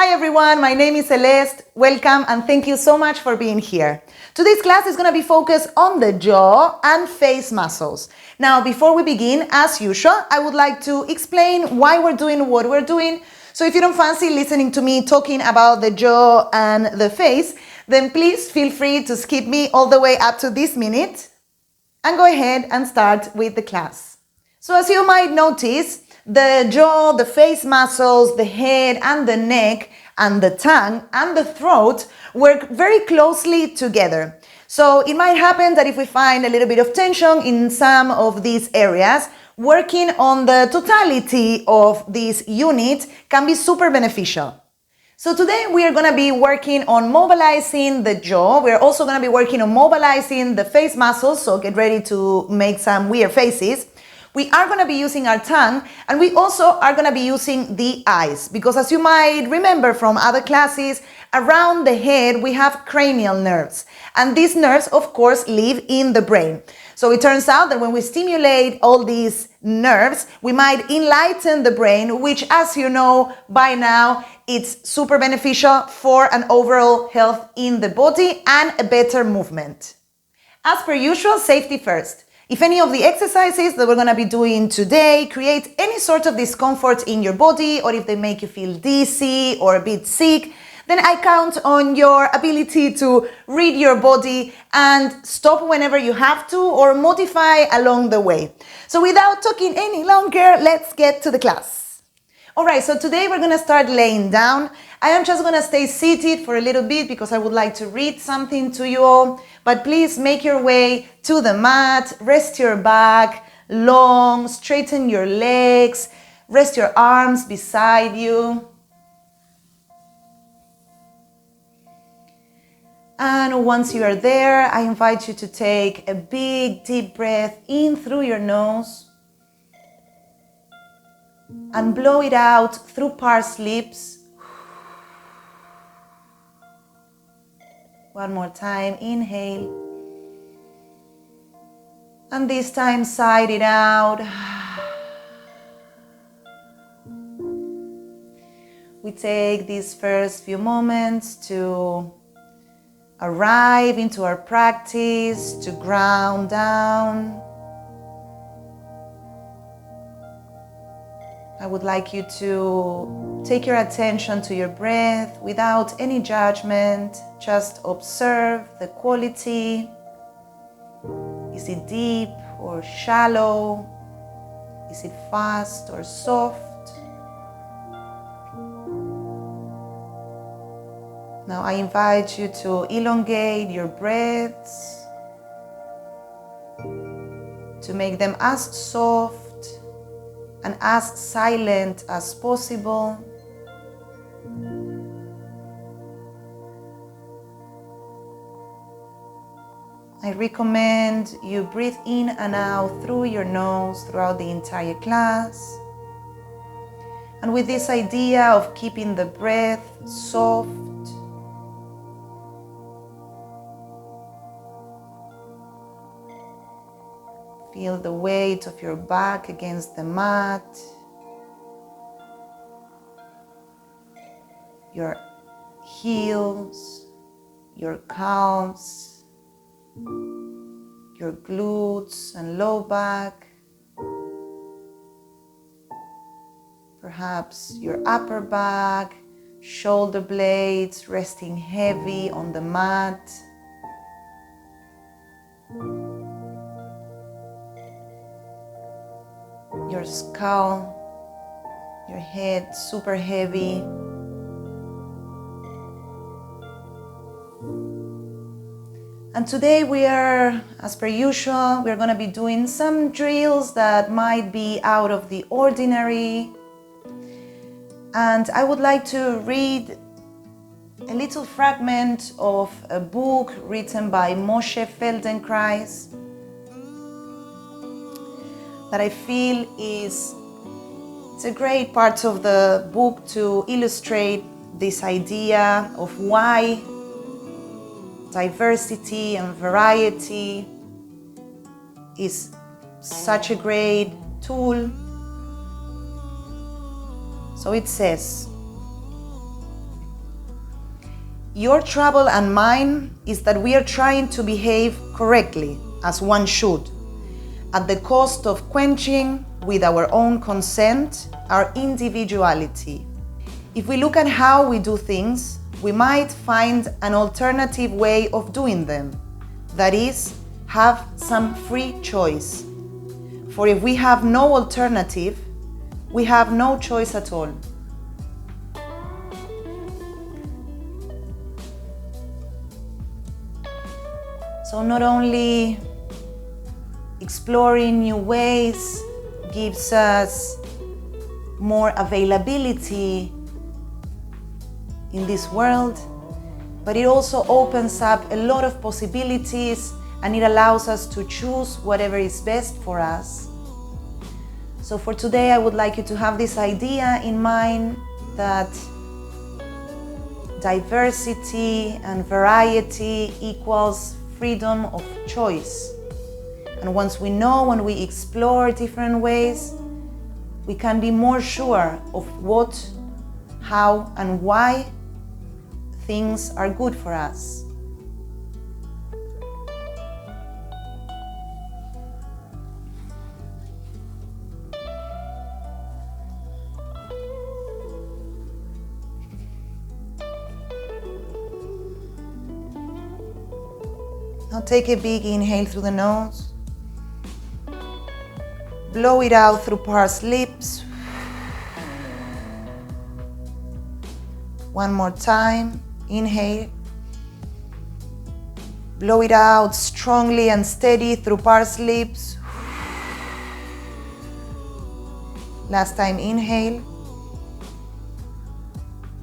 Hi everyone, my name is Celeste. Welcome and thank you so much for being here. Today's class is going to be focused on the jaw and face muscles. Now, before we begin, as usual, I would like to explain why we're doing what we're doing. So if you don't fancy listening to me talking about the jaw and the face, then please feel free to skip me all the way up to this minute and go ahead and start with the class. So as you might notice, the jaw, the face muscles, the head and the neck and the tongue and the throat work very closely together. So it might happen that if we find a little bit of tension in some of these areas, working on the totality of this unit can be super beneficial. So today we are going to be working on mobilizing the jaw. We're also going to be working on mobilizing the face muscles, so get ready to make some weird faces. We are going to be using our tongue, and we also are going to be using the eyes, because as you might remember from other classes, around the head we have cranial nerves, and these nerves of course live in the brain. So it turns out that when we stimulate all these nerves, we might enlighten the brain, which, as you know by now, it's super beneficial for an overall health in the body and a better movement. As per usual, safety first. If any of the exercises that we're going to be doing today create any sort of discomfort in your body, or if they make you feel dizzy or a bit sick, then I count on your ability to read your body and stop whenever you have to, or modify along the way. So without talking any longer, let's get to the class. Alright, so today we're going to start laying down. I am just going to stay seated for a little bit because I would like to read something to you all. But please make your way to the mat, rest your back long, straighten your legs, rest your arms beside you. And once you are there, I invite you to take a big deep breath in through your nose and blow it out through pursed lips. One more time, inhale. And this time, sigh it out. We take these first few moments to arrive into our practice, to ground down. I would like you to take your attention to your breath without any judgment. Just observe the quality. Is it deep or shallow? Is it fast or soft? Now I invite you to elongate your breaths, to make them as soft and as silent as possible. I recommend you breathe in and out through your nose throughout the entire class. And with this idea of keeping the breath soft, feel the weight of your back against the mat, your heels, your calves, your glutes and low back, perhaps your upper back, shoulder blades resting heavy on the mat. Your skull, your head super heavy. And today we are, as per usual, we're going to be doing some drills that might be out of the ordinary. And I would like to read a little fragment of a book written by Moshe Feldenkrais that I feel it's a great part of the book to illustrate this idea of why diversity and variety is such a great tool. So it says, Your trouble and mine is that we are trying to behave correctly, as one should, at the cost of quenching, with our own consent, our individuality. If we look at how we do things, we might find an alternative way of doing them. That is, have some free choice. For if we have no alternative, we have no choice at all. So not only exploring new ways gives us more availability in this world, but it also opens up a lot of possibilities, and it allows us to choose whatever is best for us. So for today, I would like you to have this idea in mind that diversity and variety equals freedom of choice. And once we know, when we explore different ways, we can be more sure of what, how, and why things are good for us. Now take a big inhale through the nose. Blow it out through pursed lips. One more time. Inhale. Blow it out strongly and steady through pursed lips. Last time, inhale.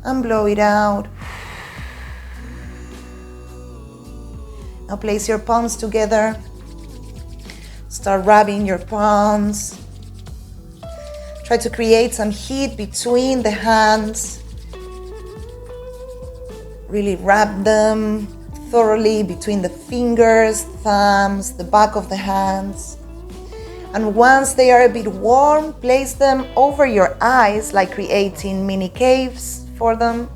And blow it out. Now place your palms together. Start rubbing your palms. Try to create some heat between the hands. Really rub them thoroughly between the fingers, thumbs, the back of the hands. And once they are a bit warm, place them over your eyes, like creating mini caves for them.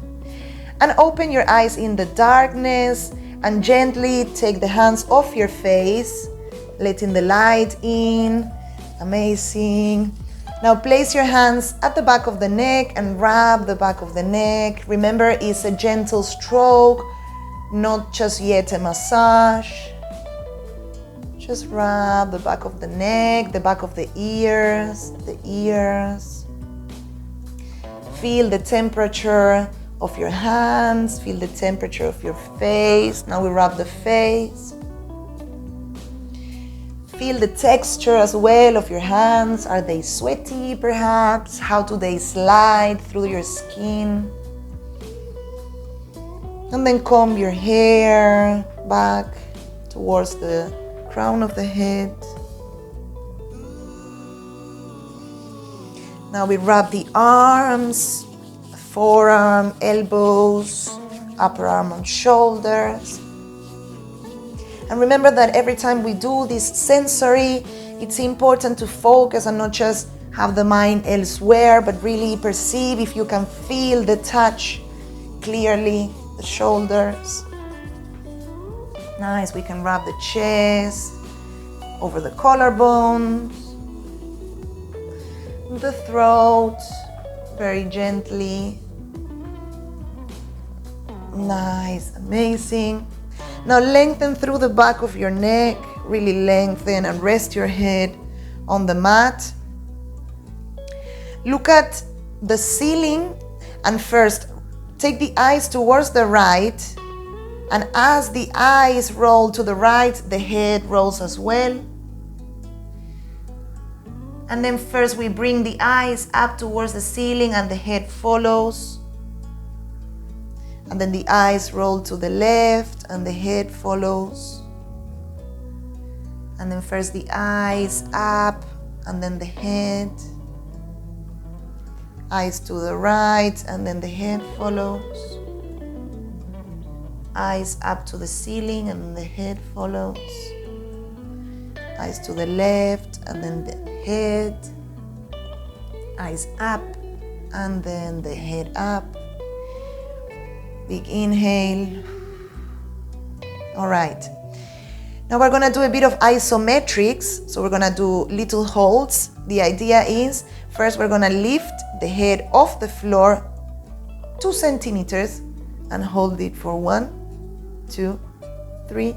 And open your eyes in the darkness and gently take the hands off your face, letting the light in. Amazing. Now place your hands at the back of the neck and rub the back of the neck. Remember, it's a gentle stroke, not just yet a massage. Just rub the back of the neck, the back of the ears, Feel the temperature of your hands, feel the temperature of your face. Now we rub the face. Feel the texture as well of your hands. Are they sweaty perhaps? How do they slide through your skin? And then comb your hair back towards the crown of the head. Now we rub the arms, forearm, elbows, upper arm and shoulders. And remember that every time we do this sensory, it's important to focus and not just have the mind elsewhere, but really perceive if you can feel the touch clearly, the shoulders. Nice, we can rub the chest, over the collarbones, the throat, very gently. Nice, amazing. Now lengthen through the back of your neck, really lengthen and rest your head on the mat. Look at the ceiling and first take the eyes towards the right, and as the eyes roll to the right, the head rolls as well. And then first we bring the eyes up towards the ceiling and the head follows. And then the eyes roll to the left and the head follows. And then first the eyes up and then the head. Eyes to the right and then the head follows. Eyes up to the ceiling and the head follows. Eyes to the left and then the head. Eyes up and then the head up. Big inhale. All right. Now we're gonna do a bit of isometrics. So we're gonna do little holds. The idea is, first we're gonna lift the head off the floor 2 centimeters and hold it for 1, 2, 3,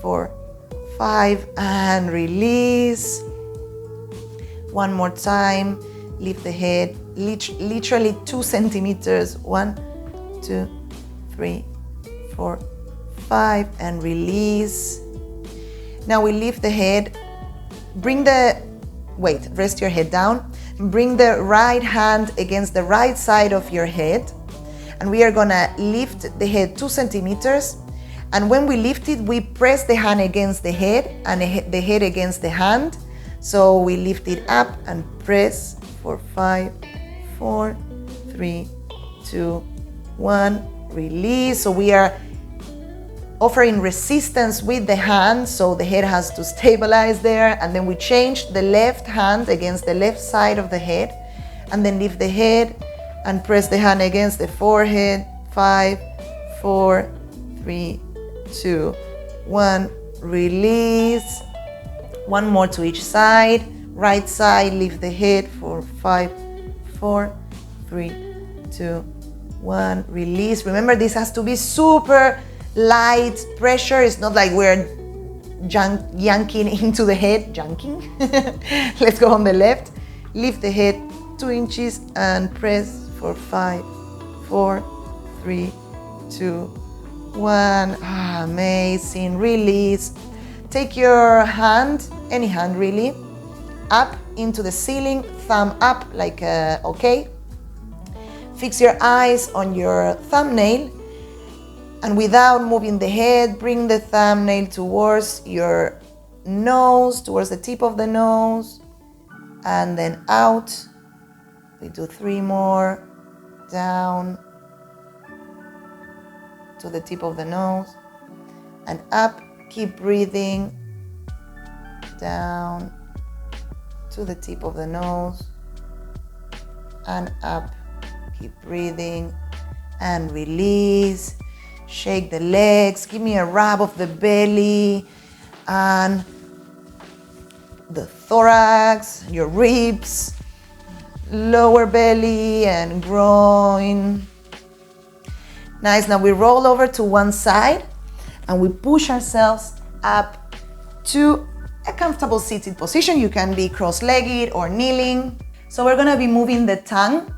4, 5, and release. One more time. Lift the head, literally 2 centimeters. 1, 2, 3, 4, 5, and release. Now we lift the head. Rest your head down. Bring the right hand against the right side of your head. And we are gonna lift the head 2 centimeters. And when we lift it, we press the hand against the head and the head against the hand. So we lift it up and press for 5, 4, 3, 2, 1. Release. So we are offering resistance with the hand, so the head has to stabilize there. And then we change the left hand against the left side of the head, and then lift the head and press the hand against the forehead. 5, 4, 3, 2, 1. Release. One more to each side. Right side, lift the head for 5, 4, 3, 2, 1. Release. Remember, this has to be super light pressure. It's not like we're yanking into the head. Let's go on the left. Lift the head 2 inches and press for 5, 4, 3, 2, 1. Amazing. Release. Take your hand, any hand really, up into the ceiling, thumb up like okay. Fix your eyes on your thumbnail, and without moving the head, bring the thumbnail towards your nose, towards the tip of the nose, and then out. We do 3 more. Down to the tip of the nose and up. Keep breathing. Down to the tip of the nose and up. Keep breathing and release. Shake the legs. Give me a rub of the belly and the thorax, your ribs, lower belly and groin. Nice. Now we roll over to one side and we push ourselves up to a comfortable seated position. You can be cross-legged or kneeling. So we're gonna be moving the tongue.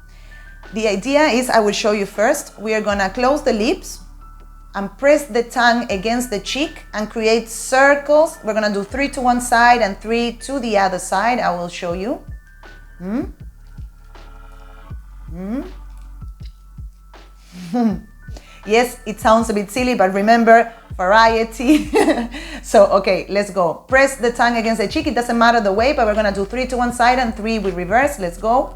The idea is, I will show you first. We are gonna close the lips and press the tongue against the cheek and create circles. We're gonna do 3 to one side and 3 to the other side. I will show you. Yes, it sounds a bit silly, but remember, variety. So, okay, let's go. Press the tongue against the cheek. It doesn't matter the way, but we're gonna do 3 to one side and 3 with reverse. Let's go.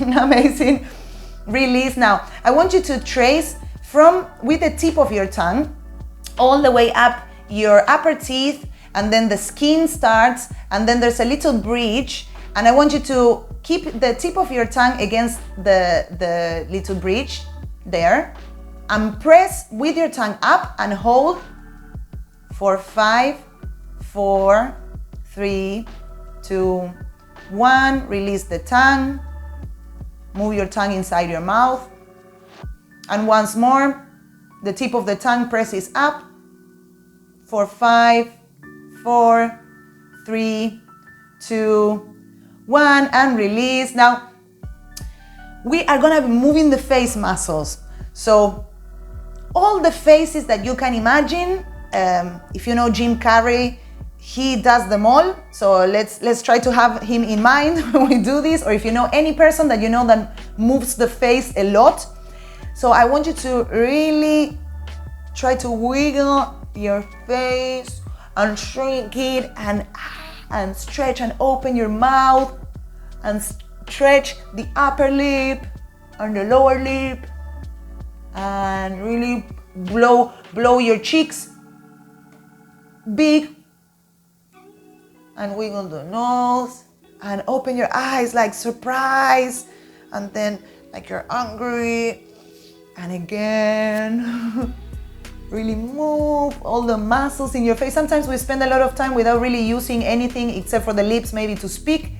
Amazing. Release. Now, I want you to trace with the tip of your tongue all the way up your upper teeth, and then the skin starts, and then there's a little bridge, and I want you to keep the tip of your tongue against the little bridge there, and press with your tongue up and hold for 5, 4, 3, 2, 1. Release the tongue. Move your tongue inside your mouth. And once more, the tip of the tongue presses up for 5, 4, 3, 2, 1, and release. Now, we are gonna be moving the face muscles. So, all the faces that you can imagine, if you know Jim Carrey, he does them all. So let's try to have him in mind when we do this, or if you know any person that you know that moves the face a lot. So I want you to really try to wiggle your face and shrink it and stretch and open your mouth and stretch the upper lip and the lower lip and really blow your cheeks big and wiggle the nose, and open your eyes like surprise, and then like you're hungry, and again. Really move all the muscles in your face. Sometimes we spend a lot of time without really using anything except for the lips, maybe to speak.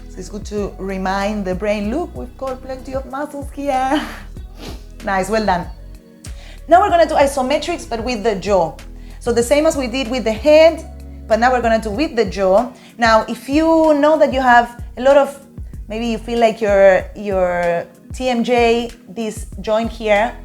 So it's good to remind the brain, look, we've got plenty of muscles here. Nice, well done. Now we're gonna do isometrics, but with the jaw. So the same as we did with the head, but now we're gonna do with the jaw. Now, if you know that you have a lot of, maybe you feel like your TMJ, this joint here,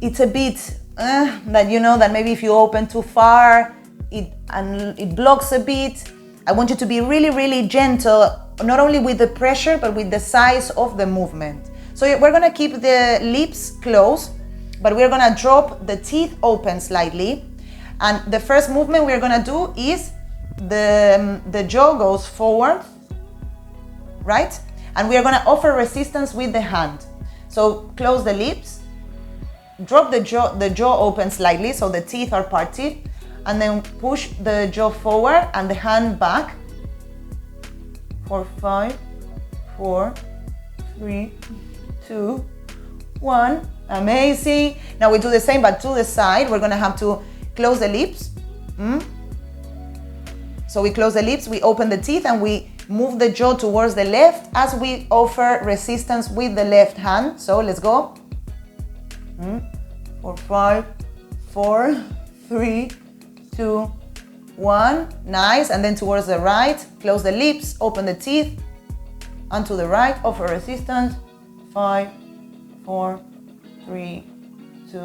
it's a bit that you know that maybe if you open too far, it blocks a bit. I want you to be really, really gentle, not only with the pressure, but with the size of the movement. So we're gonna keep the lips closed, but we're gonna drop the teeth open slightly. And the first movement we're gonna do is the jaw goes forward, right? And we are gonna offer resistance with the hand. So close the lips, drop the jaw open slightly so the teeth are parted, and then push the jaw forward and the hand back. 4, 5, 4, 3, 2, 1. Amazing. Now we do the same but to the side. We're gonna have to close the lips. So we close the lips, we open the teeth, and we move the jaw towards the left as we offer resistance with the left hand. So let's go. 4, 5, 4, 3, 2, 1. Nice. And then towards the right, close the lips, open the teeth, and to the right, offer resistance. 5, 4, 3, 2,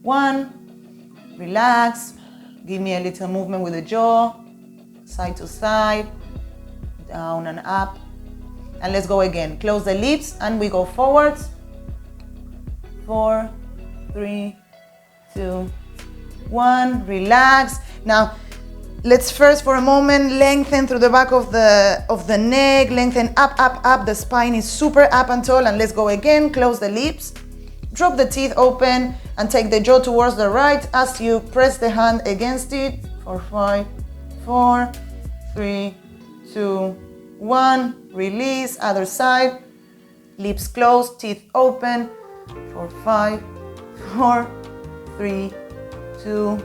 1. Relax. Give me a little movement with the jaw, side to side, down and up. And let's go again. Close the lips and we go forwards. 4, 3, 2, 1. Relax. Now, let's first for a moment lengthen through the back of the neck, lengthen up, up, up. The spine is super up and tall. And let's go again. Close the lips, drop the teeth open, and take the jaw towards the right as you press the hand against it. 4, 5, 4, 3, 2, 1. Release. Other side. Lips closed, teeth open. 4, 5, 4, 3, 2,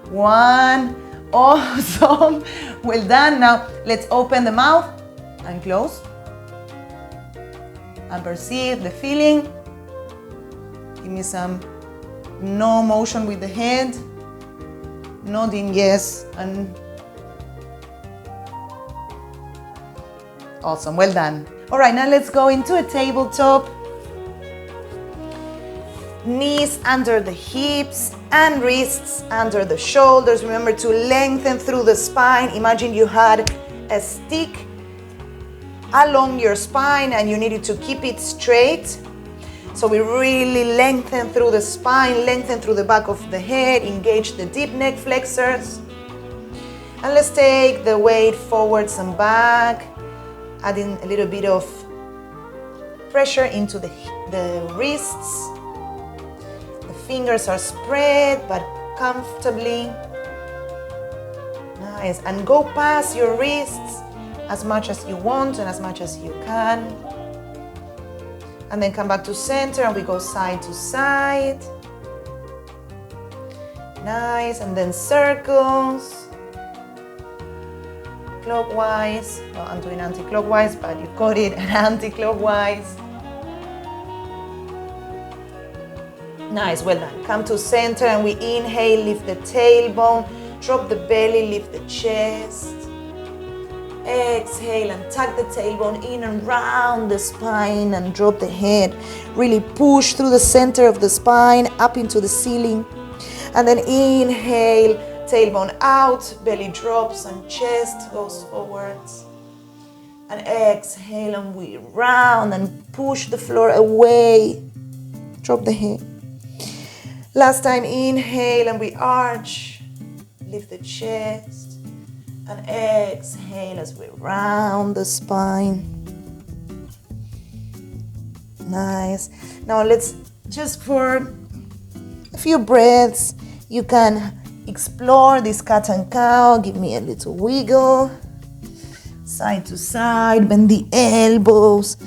1. Awesome. Well done. Now let's open the mouth and close and perceive the feeling. Give me some no motion with the head, nodding yes, and awesome. Well done. All right, now let's go into a tabletop. Knees under the hips and wrists under the shoulders. Remember to lengthen through the spine. Imagine you had a stick along your spine and you needed to keep it straight. So we really lengthen through the spine, lengthen through the back of the head, engage the deep neck flexors. And let's take the weight forwards and back, adding a little bit of pressure into the wrists. Fingers are spread but comfortably. Nice. And go past your wrists as much as you want and as much as you can. And then come back to center and we go side to side. Nice. And then circles. Clockwise. Well, I'm doing anti-clockwise, but you've got it. Anti-clockwise. Nice, well done. Come to center and we inhale, lift the tailbone, drop the belly, lift the chest. Exhale and tuck the tailbone in and round the spine and drop the head. Really push through the center of the spine up into the ceiling. And then inhale, tailbone out, belly drops and chest goes forwards. And exhale and we round and push the floor away. Drop the head. Last time, inhale and we arch, lift the chest, and exhale as we round the spine. Nice. Now let's, just for a few breaths, you can explore this cat and cow. Give me a little wiggle. Side to side, bend the elbows.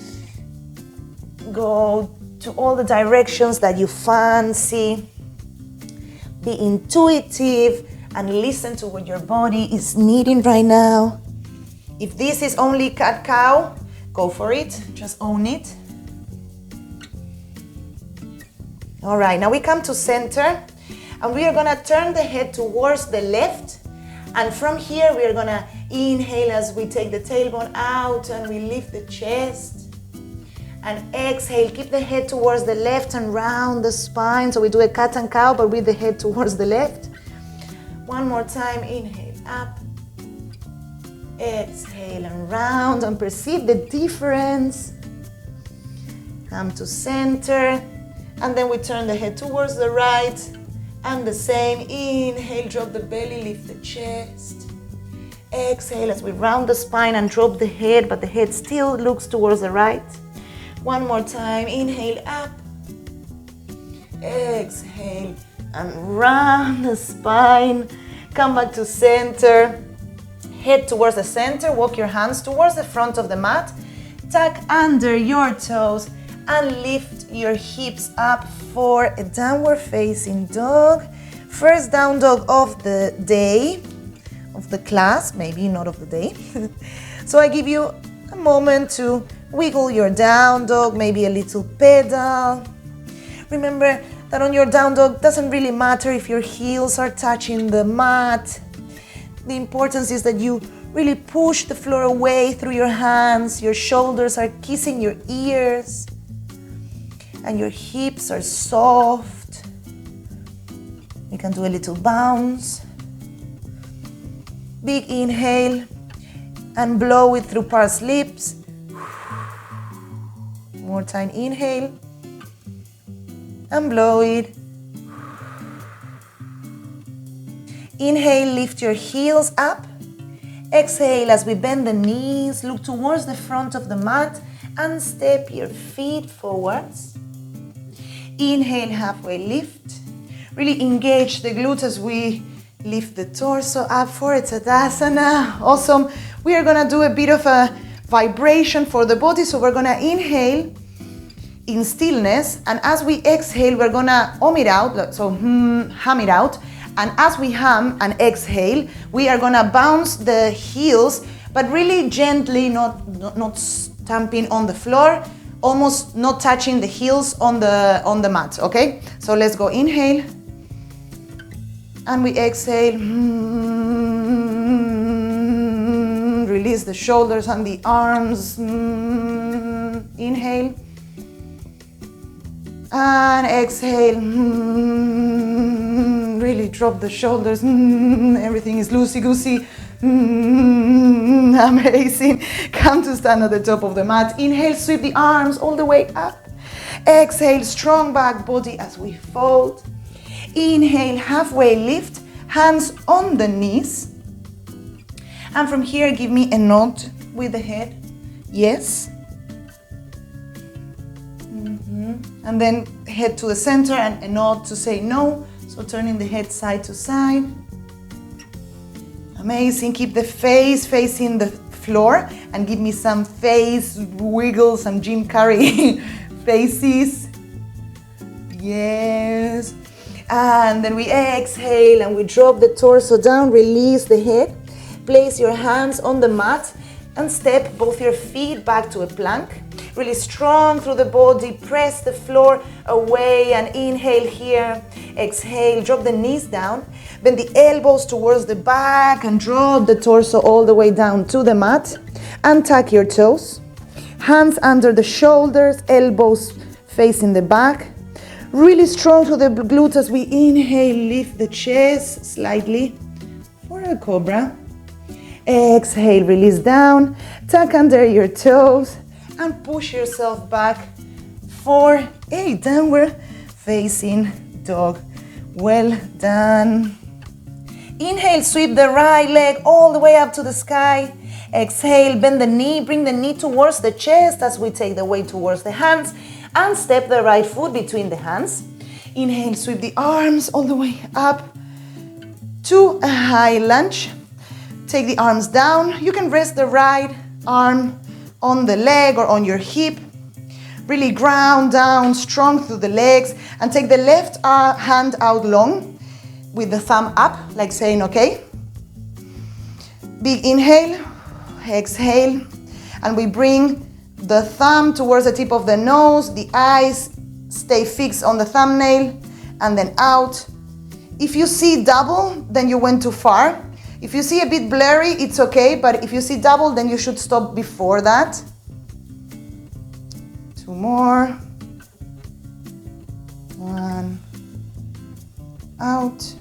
Go to all the directions that you fancy. Be intuitive and listen to what your body is needing right now. If this is only cat-cow, go for it. Just own it. All right, now we come to center, and we are gonna turn the head towards the left. And from here, we are gonna inhale as we take the tailbone out and we lift the chest. And exhale, keep the head towards the left and round the spine. So we do a cat and cow, but with the head towards the left. One more time, inhale up. Exhale and round, and perceive the difference. Come to center, and then we turn the head towards the right, and the same. Inhale, drop the belly, lift the chest. Exhale as we round the spine and drop the head, but the head still looks towards the right. One more time, inhale up. Exhale and round the spine. Come back to center. Head towards the center, walk your hands towards the front of the mat, tuck under your toes and lift your hips up for a downward facing dog. First down dog of the day, of the class, maybe not of the day. So I give you a moment to wiggle your down dog, maybe a little pedal. Remember that on your down dog, doesn't really matter if your heels are touching the mat. The importance is that you really push the floor away through your hands, your shoulders are kissing your ears, and your hips are soft. We can do a little bounce. Big inhale, and blow it through pursed lips. More time, inhale, and blow it. Inhale, lift your heels up. Exhale as we bend the knees, look towards the front of the mat and step your feet forwards. Inhale, halfway lift. Really engage the glutes as we lift the torso up for a Tadasana. Awesome. We are gonna do a bit of a vibration for the body. So we're gonna inhale in stillness, and as we exhale, we're gonna hum it out. So hum it out. And as we hum and exhale, we are gonna bounce the heels, but really gently, not stamping on the floor, almost not touching the heels on the mat, okay? So let's go, inhale, and we exhale. Release the shoulders and the arms. Inhale, and exhale. Really drop the shoulders. Everything is loosey-goosey. Amazing. Come to stand at the top of the mat. Inhale, sweep the arms all the way up. Exhale, strong back body as we fold. Inhale, halfway lift, hands on the knees. And from here, give me a nod with the head. Yes. And then head to the center and a nod to say no. So turning the head side to side. Amazing. Keep the face facing the floor and give me some face wiggles, some Jim Carrey faces. Yes. And then we exhale and we drop the torso down, release the head. Place your hands on the mat and step both your feet back to a plank. Really strong through the body, press the floor away and inhale here. Exhale, drop the knees down, bend the elbows towards the back and drop the torso all the way down to the mat. And tuck your toes, hands under the shoulders, elbows facing the back. Really strong through the glutes as we inhale, lift the chest slightly for a cobra. Exhale, release down, tuck under your toes and push yourself back for a downward facing dog. Well done. Inhale, sweep the right leg all the way up to the sky. Exhale, bend the knee, bring the knee towards the chest as we take the weight towards the hands and step the right foot between the hands. Inhale, sweep the arms all the way up. to a high lunge. Take the arms down. You can rest the right arm on the leg or on your hip. Really ground down strong through the legs and take the left hand out long with the thumb up, like saying okay. Big inhale, exhale, and we bring the thumb towards the tip of the nose, the eyes stay fixed on the thumbnail, and then out. If you see double, then you went too far. If you see a bit blurry, it's okay, but if you see double, then you should stop before that. 2 more. 1. Out.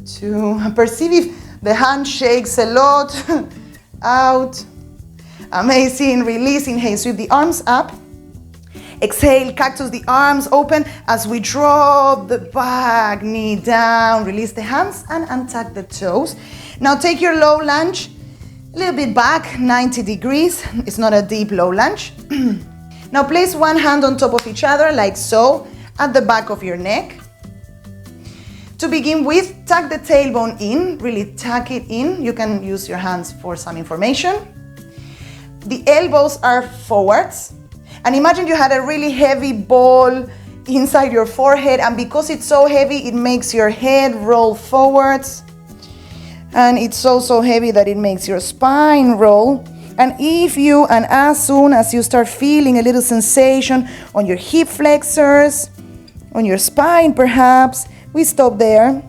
2. Perceive if the hand shakes a lot. Out. Amazing. Release. Inhale. Sweep the arms up. Exhale. Cactus the arms open as we drop the back knee down. Release the hands and untuck the toes. Now take your low lunge a little bit back, 90 degrees. It's not a deep low lunge. Now place one hand on top of each other like so at the back of your neck. To begin with, tuck the tailbone in, really tuck it in. You can use your hands for some information. The elbows are forwards. And imagine you had a really heavy ball inside your forehead, and because it's so heavy, it makes your head roll forwards. And it's so heavy that it makes your spine roll. And as soon as you start feeling a little sensation on your hip flexors, on your spine perhaps, we stop there.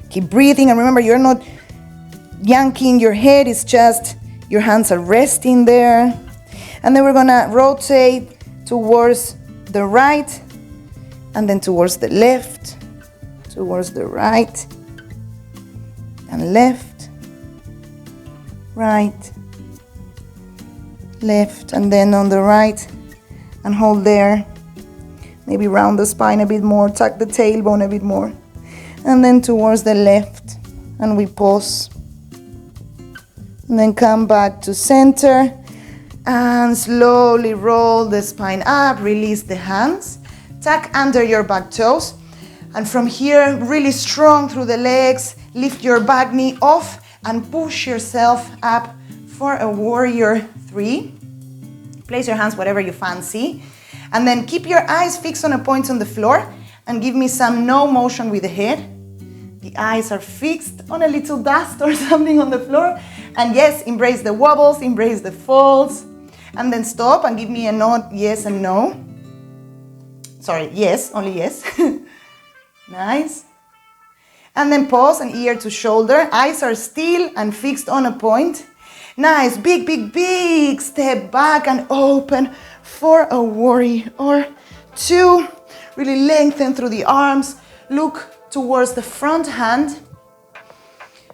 Keep breathing, and remember, you're not yanking your head, it's just your hands are resting there. And then we're gonna rotate towards the right, and then towards the left, towards the right, and left, right, left, and then on the right, and hold there. Maybe round the spine a bit more, tuck the tailbone a bit more. And then towards the left, and we pause. And then come back to center, and slowly roll the spine up, release the hands, tuck under your back toes. And from here, really strong through the legs, lift your back knee off and push yourself up for a warrior 3. Place your hands whatever you fancy. And then keep your eyes fixed on a point on the floor and give me some no motion with the head. The eyes are fixed on a little dust or something on the floor. And yes, embrace the wobbles, embrace the falls. And then stop and give me a nod, yes and no. Sorry, yes, only yes. Nice. And then pause and ear to shoulder. Eyes are still and fixed on a point. Nice, big step back and open for a warrior 2. Really lengthen through the arms. Look towards the front hand.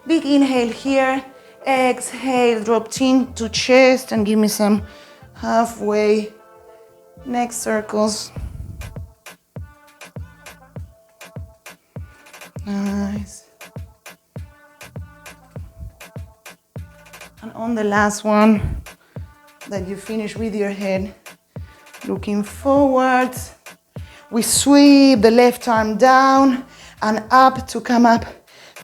Big inhale here. Exhale, drop chin to chest and give me some halfway neck circles. Nice. And on the last one, that you finish with your head looking forwards, we sweep the left arm down and up to come up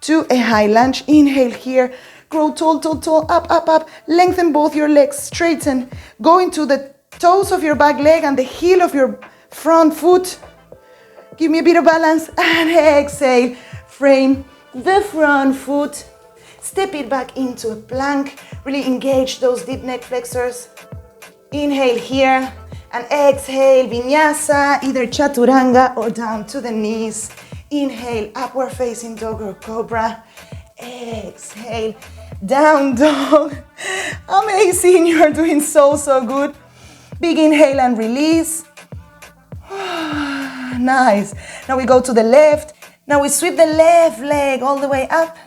to a high lunge. Inhale here, grow tall, up. Lengthen both your legs, straighten. Go into the toes of your back leg and the heel of your front foot. Give me a bit of balance and exhale. Frame the front foot. Step it back into a plank. Really engage those deep neck flexors. Inhale here and exhale, vinyasa, either chaturanga or down to the knees. Inhale, upward facing dog or cobra. Exhale, down dog. Amazing, you're doing so good. Big inhale and release. Nice. Now we go to the left. Now we sweep the left leg all the way up.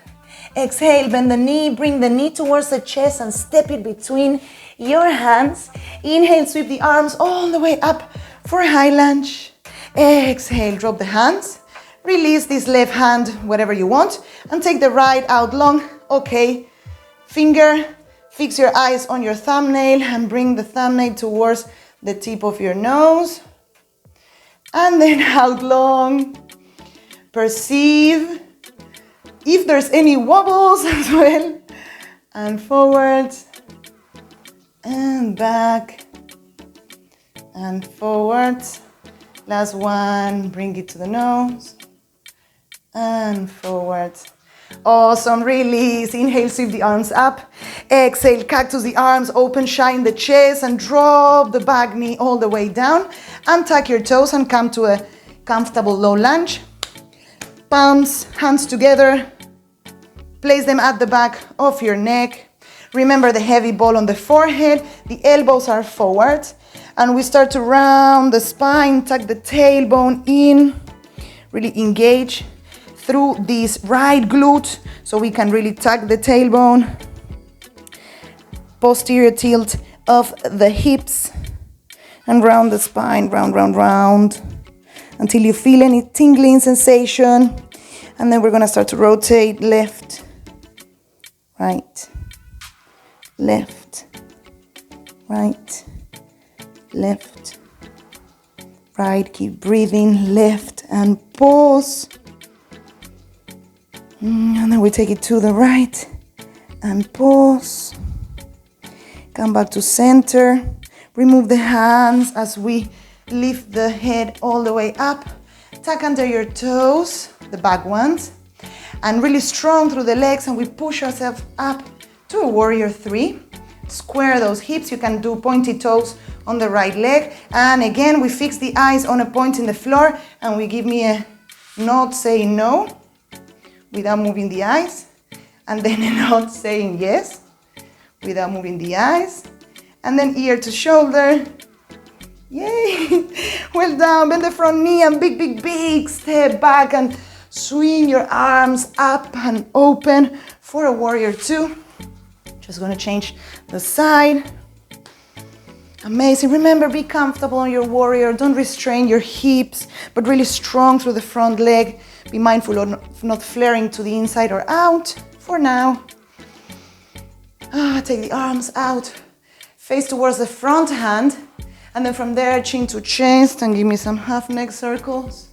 Exhale, bend the knee, bring the knee towards the chest and step it between your hands. Inhale, sweep the arms all the way up for a high lunge. Exhale, drop the hands. Release this left hand, whatever you want, and take the right out long. Okay. Finger, fix your eyes on your thumbnail and bring the thumbnail towards the tip of your nose. And then out long. Perceive if there's any wobbles as well. And forward and back and forward. Last one, bring it to the nose and forward. Awesome, release. Inhale, sweep the arms up. Exhale, cactus the arms, open, shine the chest, and drop the back knee all the way down. And tuck your toes and come to a comfortable low lunge. Palms, hands together. Place them at the back of your neck. Remember the heavy ball on the forehead. The elbows are forward. And we start to round the spine, tuck the tailbone in. Really engage through this right glute so we can really tuck the tailbone. Posterior tilt of the hips. And round the spine, round, round, round. Until you feel any tingling sensation. And then we're gonna start to rotate left, right, left, right, left, right. Keep breathing, left, and pause. And then we take it to the right and pause. Come back to center. Remove the hands as we lift the head all the way up. Tuck under your toes, the back ones, and really strong through the legs, and we push ourselves up to a warrior 3. Square those hips. You can do pointy toes on the right leg. And again, we fix the eyes on a point in the floor, and we give me a nod saying no without moving the eyes, and then a nod saying yes without moving the eyes, and then ear to shoulder. Yay! Well done. Bend the front knee and big, big, big step back and swing your arms up and open for a warrior 2. Just gonna change the side. Amazing. Remember, be comfortable on your warrior. Don't restrain your hips, but really strong through the front leg. Be mindful of not flaring to the inside or out for now. Take the arms out. Face towards the front hand. And then from there, chin to chest, and give me some half neck circles.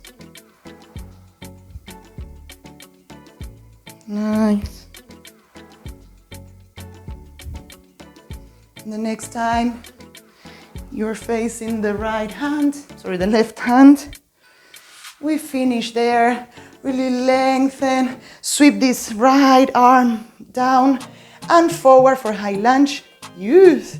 Nice. And the next time, you're facing the the left hand. We finish there. Really lengthen. Sweep this right arm down and forward for high lunge. Use.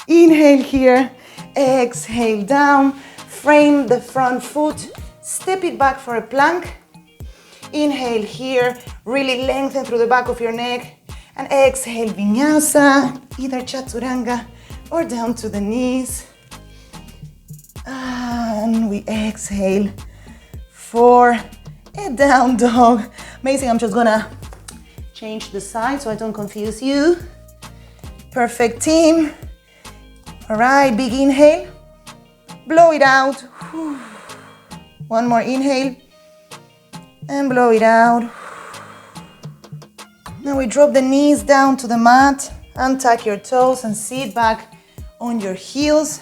Inhale here. Exhale down. Frame the front foot. Step it back for a plank. Inhale here. Really lengthen through the back of your neck. And exhale, vinyasa, either chaturanga or down to the knees. And we exhale for a down dog. Amazing. I'm just gonna change the side so I don't confuse you. Perfect, team. All right, big inhale. Blow it out. One more inhale. And blow it out. Now we drop the knees down to the mat, untuck your toes and sit back on your heels.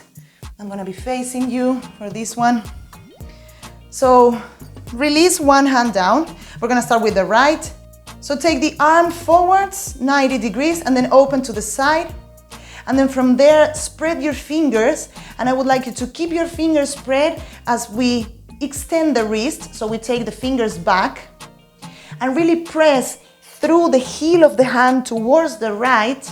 I'm gonna be facing you for this one. So release one hand down. We're gonna start with the right. So take the arm forwards, 90 degrees, and then open to the side. And then from there, spread your fingers. And I would like you to keep your fingers spread as we extend the wrist. So we take the fingers back and really press through the heel of the hand towards the right.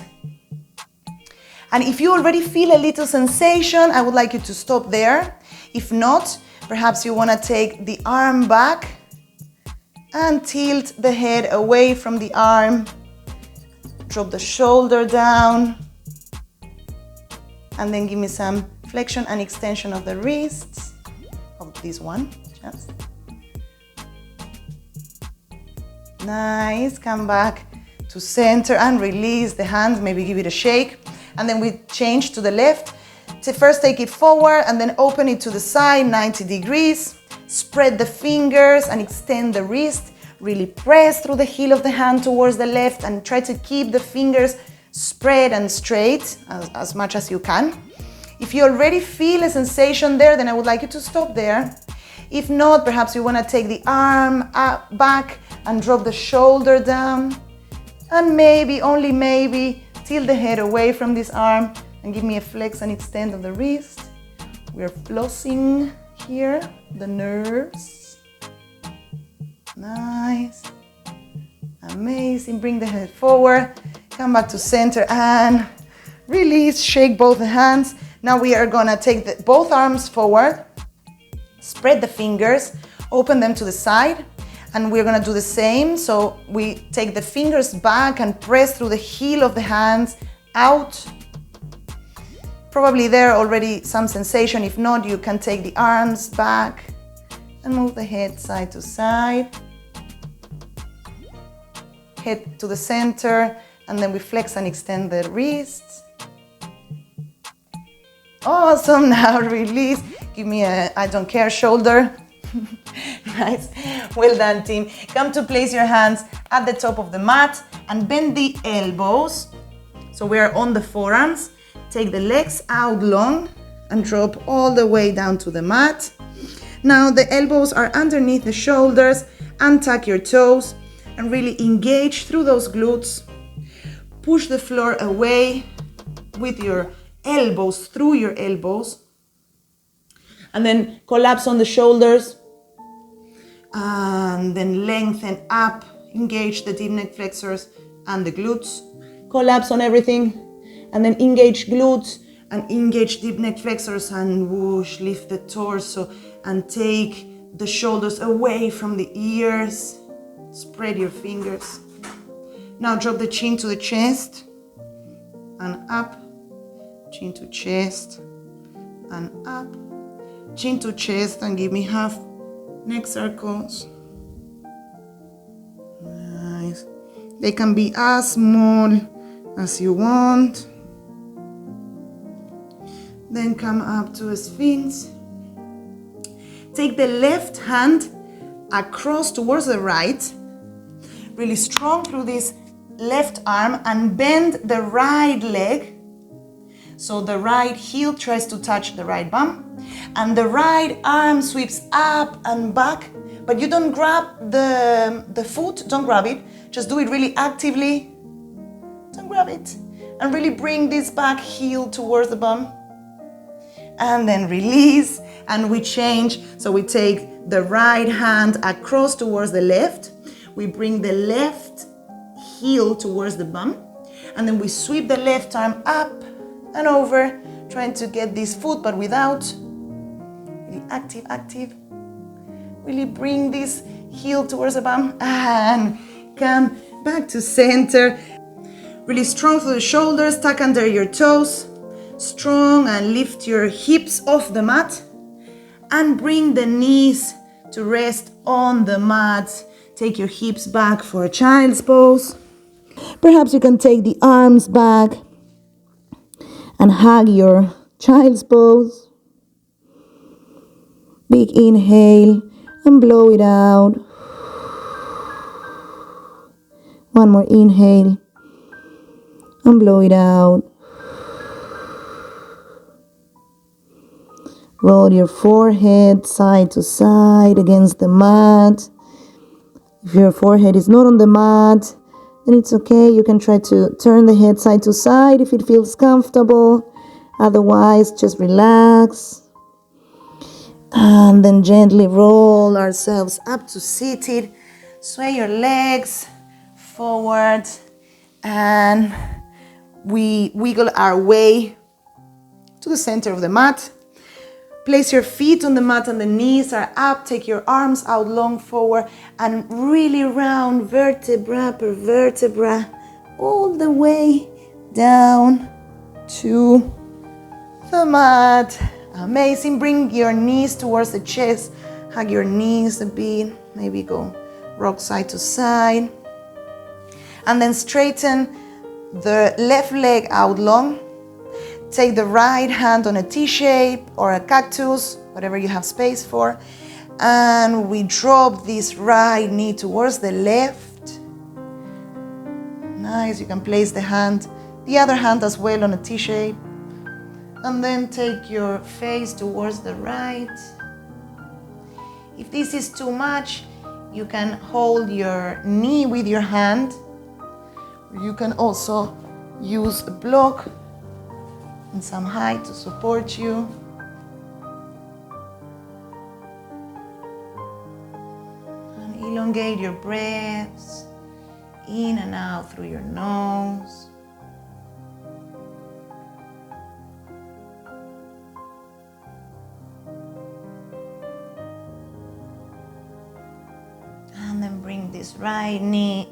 And if you already feel a little sensation, I would like you to stop there. If not, perhaps you want to take the arm back and tilt the head away from the arm. Drop the shoulder down. And then give me some flexion and extension of the wrists, of this one, just. Nice, come back to center and release the hands, maybe give it a shake. And then we change to the left. So first take it forward and then open it to the side, 90 degrees. Spread the fingers and extend the wrist. Really press through the heel of the hand towards the left and try to keep the fingers spread and straight as much as you can. If you already feel a sensation there, then I would like you to stop there. If not, perhaps you want to take the arm up, back and drop the shoulder down. And maybe, only maybe, tilt the head away from this arm and give me a flex and extend of the wrist. We're flossing here, the nerves. Nice. Amazing. Bring the head forward. Come back to center and release. Shake both the hands. Now we are gonna take both arms forward. Spread the fingers. Open them to the side. And we're gonna do the same. So we take the fingers back and press through the heel of the hands out. Probably there already some sensation. If not, you can take the arms back and move the head side to side. Head to the center, and then we flex and extend the wrists. Awesome, now release. Give me a I don't care shoulder. Nice, well done team. Come to place your hands at the top of the mat and bend the elbows. So we are on the forearms. Take the legs out long and drop all the way down to the mat. Now the elbows are underneath the shoulders. Untuck your toes and really engage through those glutes. Push the floor away with your elbows, through your elbows. And then collapse on the shoulders. And then lengthen up. Engage the deep neck flexors and the glutes. Collapse on everything. And then engage glutes and engage deep neck flexors and whoosh, lift the torso and take the shoulders away from the ears. Spread your fingers. Now drop the chin to the chest and up. Chin to chest and up. Chin to chest and give me half neck circles. Nice. They can be as small as you want. Then come up to a Sphinx. Take the left hand across towards the right. Really strong through this left arm and bend the right leg. So the right heel tries to touch the right bum. And the right arm sweeps up and back. But you don't grab the foot, don't grab it. Just do it really actively. Don't grab it. And really bring this back heel towards the bum. And then release, and we change. So we take the right hand across towards the left. We bring the left heel towards the bum. And then we sweep the left arm up and over, trying to get this foot, but without. Really active, active. Really bring this heel towards the bum and come back to center. Really strong through the shoulders, tuck under your toes. Strong and lift your hips off the mat and bring the knees to rest on the mat. Take your hips back for a child's pose. Perhaps you can take the arms back and hug your child's pose. Big inhale and blow it out. One more inhale and blow it out. Roll your forehead side to side against the mat. If your forehead is not on the mat, then it's okay. You can try to turn the head side to side if it feels comfortable. Otherwise, just relax. And then gently roll ourselves up to seated. Sway your legs forward. And we wiggle our way to the center of the mat. Place your feet on the mat and the knees are up. Take your arms out long forward and really round vertebra per vertebra all the way down to the mat. Amazing. Bring your knees towards the chest. Hug your knees a bit. Maybe go rock side to side. And then straighten the left leg out long. Take the right hand on a T-shape or a cactus, whatever you have space for. And we drop this right knee towards the left. Nice, you can place the other hand as well on a T-shape. And then take your face towards the right. If this is too much, you can hold your knee with your hand. You can also use a block and some height to support you. And elongate your breaths in and out through your nose. And then bring this right knee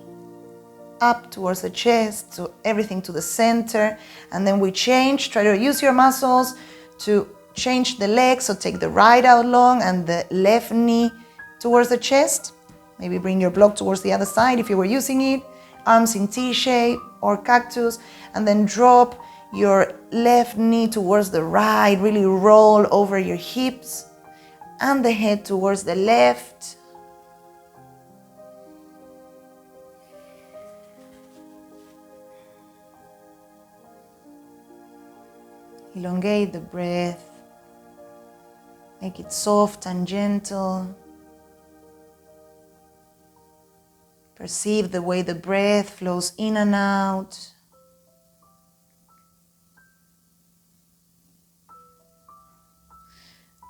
up towards the chest, so everything to the center. And then we change, try to use your muscles to change the leg. So take the right out long and the left knee towards the chest. Maybe bring your block towards the other side if you were using it. Arms in T-shape or cactus. And then drop your left knee towards the right. Really roll over your hips and the head towards the left. Elongate the breath. Make it soft and gentle. Perceive the way the breath flows in and out.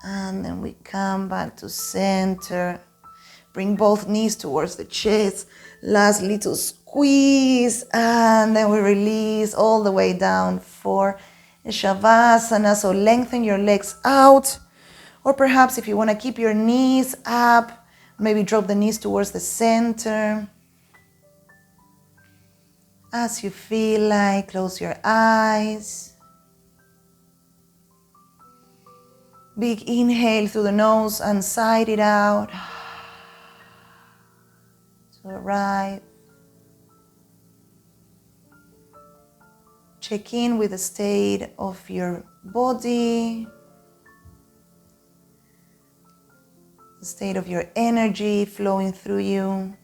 And then we come back to center. Bring both knees towards the chest. Last little squeeze. And then we release all the way down for Shavasana. So lengthen your legs out. Or perhaps if you want to keep your knees up, maybe drop the knees towards the center. As you feel like, close your eyes. Big inhale through the nose and sigh it out. To arrive. Check in with the state of your body. The state of your energy flowing through you.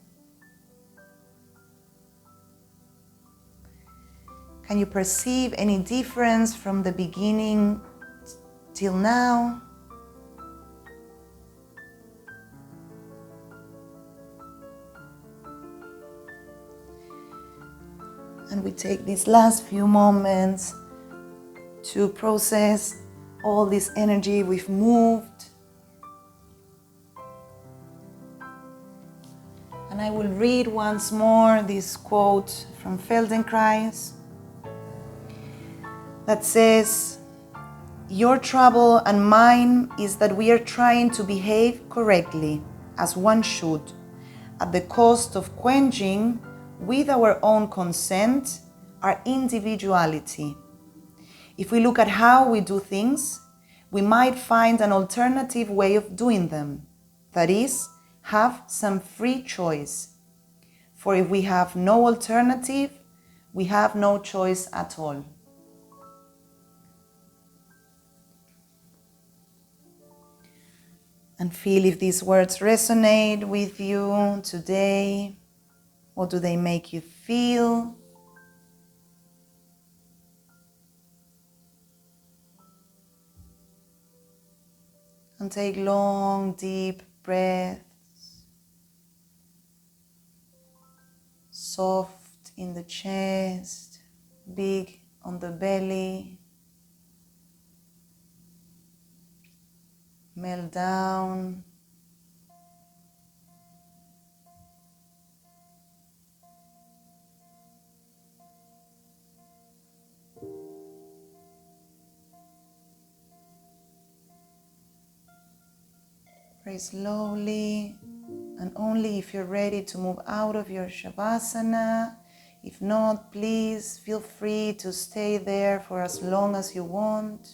Can you perceive any difference from the beginning till now? And we take these last few moments to process all this energy we've moved. And I will read once more this quote from Feldenkrais that says, "Your trouble and mine is that we are trying to behave correctly, as one should, at the cost of quenching, with our own consent, our individuality. If we look at how we do things, we might find an alternative way of doing them, that is, have some free choice. For if we have no alternative, we have no choice at all." And feel if these words resonate with you today. What do they make you feel? And take long, deep breaths. Soft in the chest, big on the belly. Melt down. Very slowly, and only if you're ready to move out of your Shavasana. If not, please feel free to stay there for as long as you want.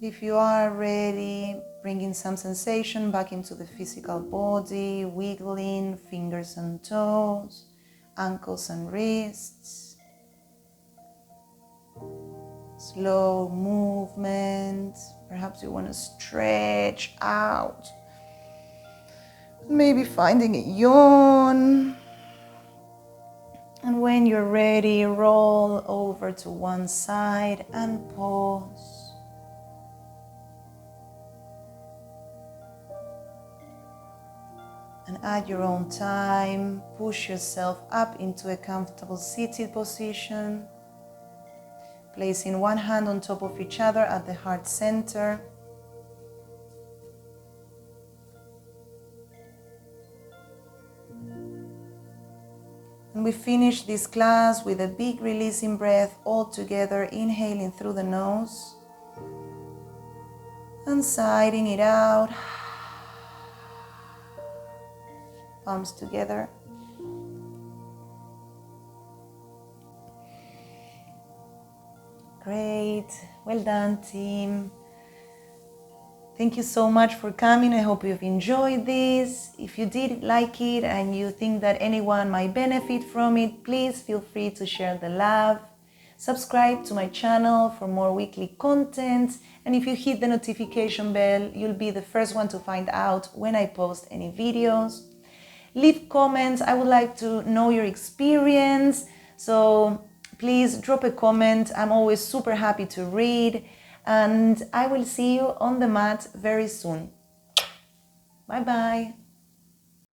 If you are ready, bringing some sensation back into the physical body, wiggling fingers and toes, ankles and wrists. Slow movement. Perhaps you want to stretch out. Maybe finding a yawn. And when you're ready, roll over to one side and pause. And at your own time, push yourself up into a comfortable seated position, placing one hand on top of each other at the heart center. And we finish this class with a big releasing breath all together, inhaling through the nose and sighing it out, palms together. Great, well done team. Thank you so much for coming. I hope you've enjoyed this. If you did like it and you think that anyone might benefit from it, please feel free to share the love. Subscribe to my channel for more weekly content. And if you hit the notification bell, you'll be the first one to find out when I post any videos. Leave comments. I would like to know your experience. So please drop a comment. I'm always super happy to read. And I will see you on the mat very soon. Bye bye.